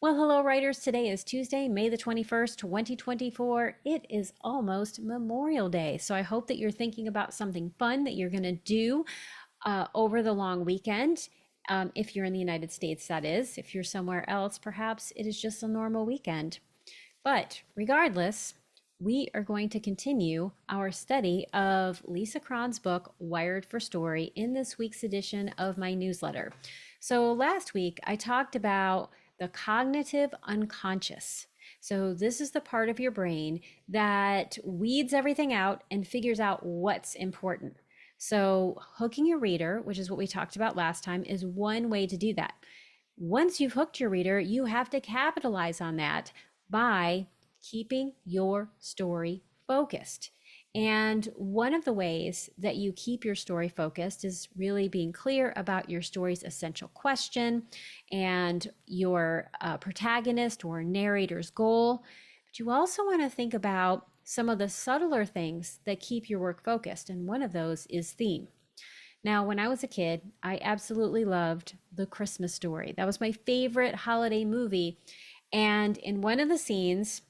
Well, hello, writers. Today is Tuesday, May the 21st, 2024. It is almost Memorial Day. So I hope that you're thinking about something fun that you're going to do over the long weekend. If you're in the United States, that is. If you're somewhere else, perhaps it is just a normal weekend. But regardless, we are going to continue our study of Lisa Cron's book, Wired for Story, in this week's edition of my newsletter. So last week, I talked about the cognitive unconscious. So, this is the part of your brain that weeds everything out and figures out what's important. So, hooking your reader, which is what we talked about last time, is one way to do that. Once you've hooked your reader, you have to capitalize on that by keeping your story focused. And one of the ways that you keep your story focused is really being clear about your story's essential question and your protagonist or narrator's goal. But you also want to think about some of the subtler things that keep your work focused. And one of those is theme. Now, when I was a kid, I absolutely loved The Christmas Story. That was my favorite holiday movie. And in one of the scenes,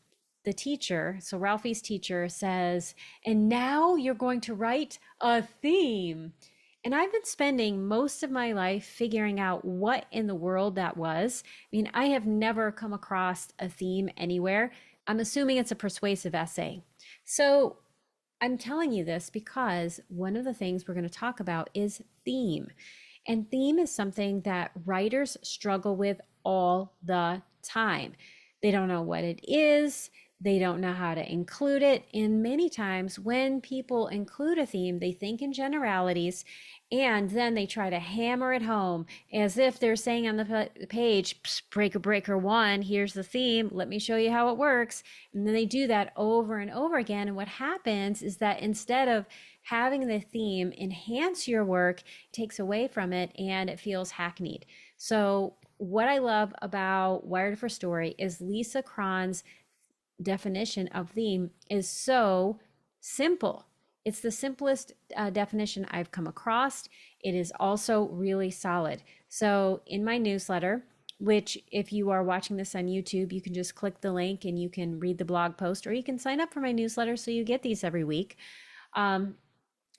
the teacher, so Ralphie's teacher, says, "And now you're going to write a theme." And I've been spending most of my life figuring out what in the world that was. I mean, I have never come across a theme anywhere. I'm assuming it's a persuasive essay. So I'm telling you this because one of the things we're going to talk about is theme. And theme is something that writers struggle with all the time. They don't know what it is. They don't know how to include it. And many times when people include a theme, they think in generalities and then they try to hammer it home as if they're saying on the page, breaker, breaker one, here's the theme. Let me show you how it works. And then they do that over and over again. And what happens is that instead of having the theme enhance your work, it takes away from it and it feels hackneyed. So what I love about Wired for Story is Lisa Cron's definition of theme is so simple. It's the simplest definition I've come across. It is also really solid. So in my newsletter, which if you are watching this on YouTube, you can just click the link and you can read the blog post, or you can sign up for my newsletter so you get these every week. But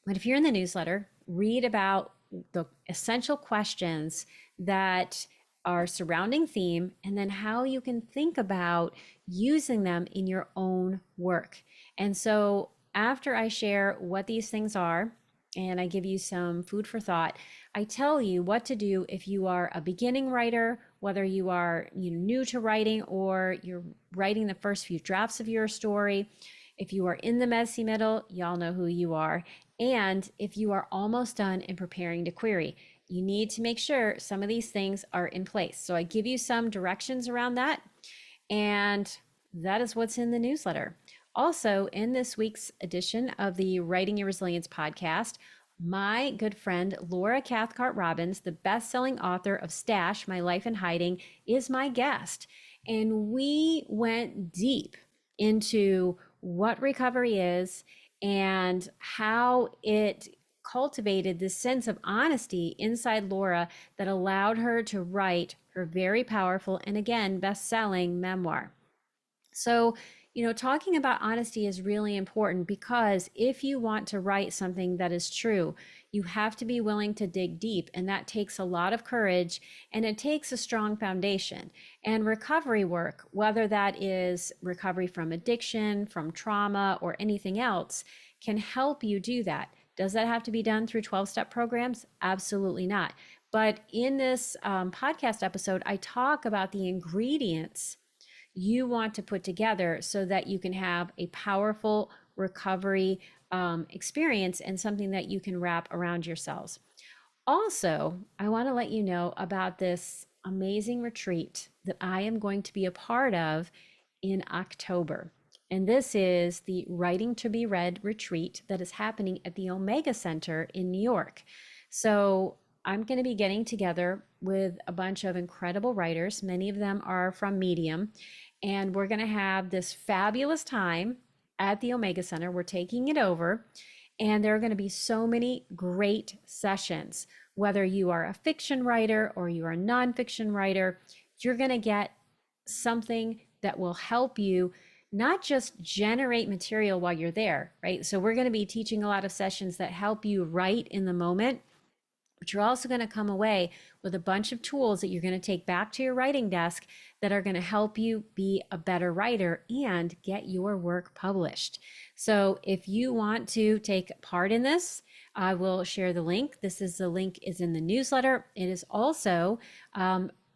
if you're in the newsletter, read about the essential questions that are surrounding theme and then how you can think about using them in your own work. And so after I share what these things are and I give you some food for thought, I tell you what to do if you are a beginning writer, whether you are new to writing or you're writing the first few drafts of your story. If you are in the messy middle, y'all know who you are. And if you are almost done in preparing to query, you need to make sure some of these things are in place. So I give you some directions around that. And that is what's in the newsletter. Also, in this week's edition of the Writing Your Resilience podcast, my good friend Laura Cathcart Robbins, the best-selling author of Stash, My Life in Hiding, is my guest. And we went deep into what recovery is and how it cultivated this sense of honesty inside Laura that allowed her to write her very powerful and again best-selling memoir. So, talking about honesty is really important because if you want to write something that is true, you have to be willing to dig deep, and that takes a lot of courage and it takes a strong foundation. And recovery work, whether that is recovery from addiction, from trauma, or anything else, can help you do that. Does that have to be done through 12-step programs? Absolutely not. But in this podcast episode, I talk about the ingredients you want to put together so that you can have a powerful recovery experience and something that you can wrap around yourselves. Also, I want to let you know about this amazing retreat that I am going to be a part of in October. And this is the Writing to be Read retreat that is happening at the Omega Center in New York. So I'm going to be getting together with a bunch of incredible writers. Many of them are from Medium. And we're going to have this fabulous time at the Omega Center. We're taking it over. And there are going to be so many great sessions. Whether you are a fiction writer or you are a nonfiction writer, you're going to get something that will help you not just generate material while you're there, right? So we're going to be teaching a lot of sessions that help you write in the moment, but you're also going to come away with a bunch of tools that you're going to take back to your writing desk that are going to help you be a better writer and get your work published. So if you want to take part in this, I will share the link. The link is in the newsletter. It is also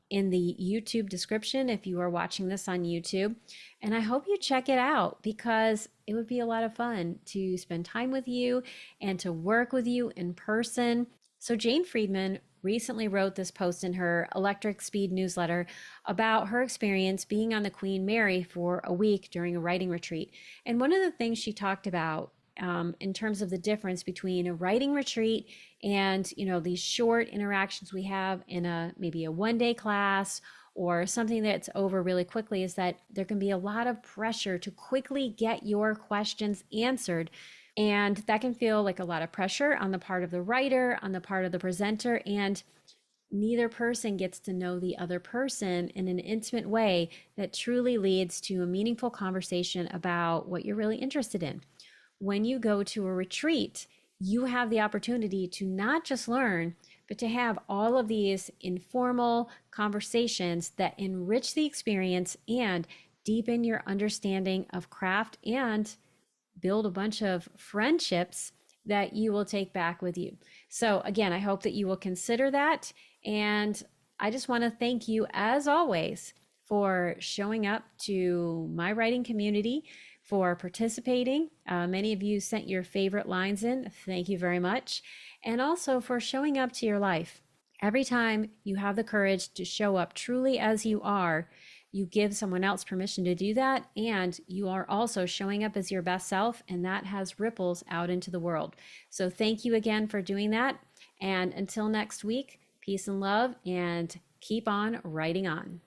in the YouTube description if you are watching this on YouTube. And I hope you check it out because it would be a lot of fun to spend time with you and to work with you in person. So, Jane Friedman recently wrote this post in her Electric Speed newsletter about her experience being on the Queen Mary for a week during a writing retreat. And one of the things she talked about in terms of the difference between a writing retreat and these short interactions we have in a maybe a 1 day class or something that's over really quickly is that there can be a lot of pressure to quickly get your questions answered, and that can feel like a lot of pressure on the part of the writer, on the part of the presenter, and neither person gets to know the other person in an intimate way that truly leads to a meaningful conversation about what you're really interested in. When you go to a retreat, you have the opportunity to not just learn, but to have all of these informal conversations that enrich the experience and deepen your understanding of craft and build a bunch of friendships that you will take back with you. So, again, I hope that you will consider that. And I just want to thank you, as always, for showing up to my writing community, for participating. Many of you sent your favorite lines in. Thank you very much. And also for showing up to your life. Every time you have the courage to show up truly as you are, you give someone else permission to do that, and you are also showing up as your best self, and that has ripples out into the world. So thank you again for doing that, and until next week, peace and love, and keep on writing on.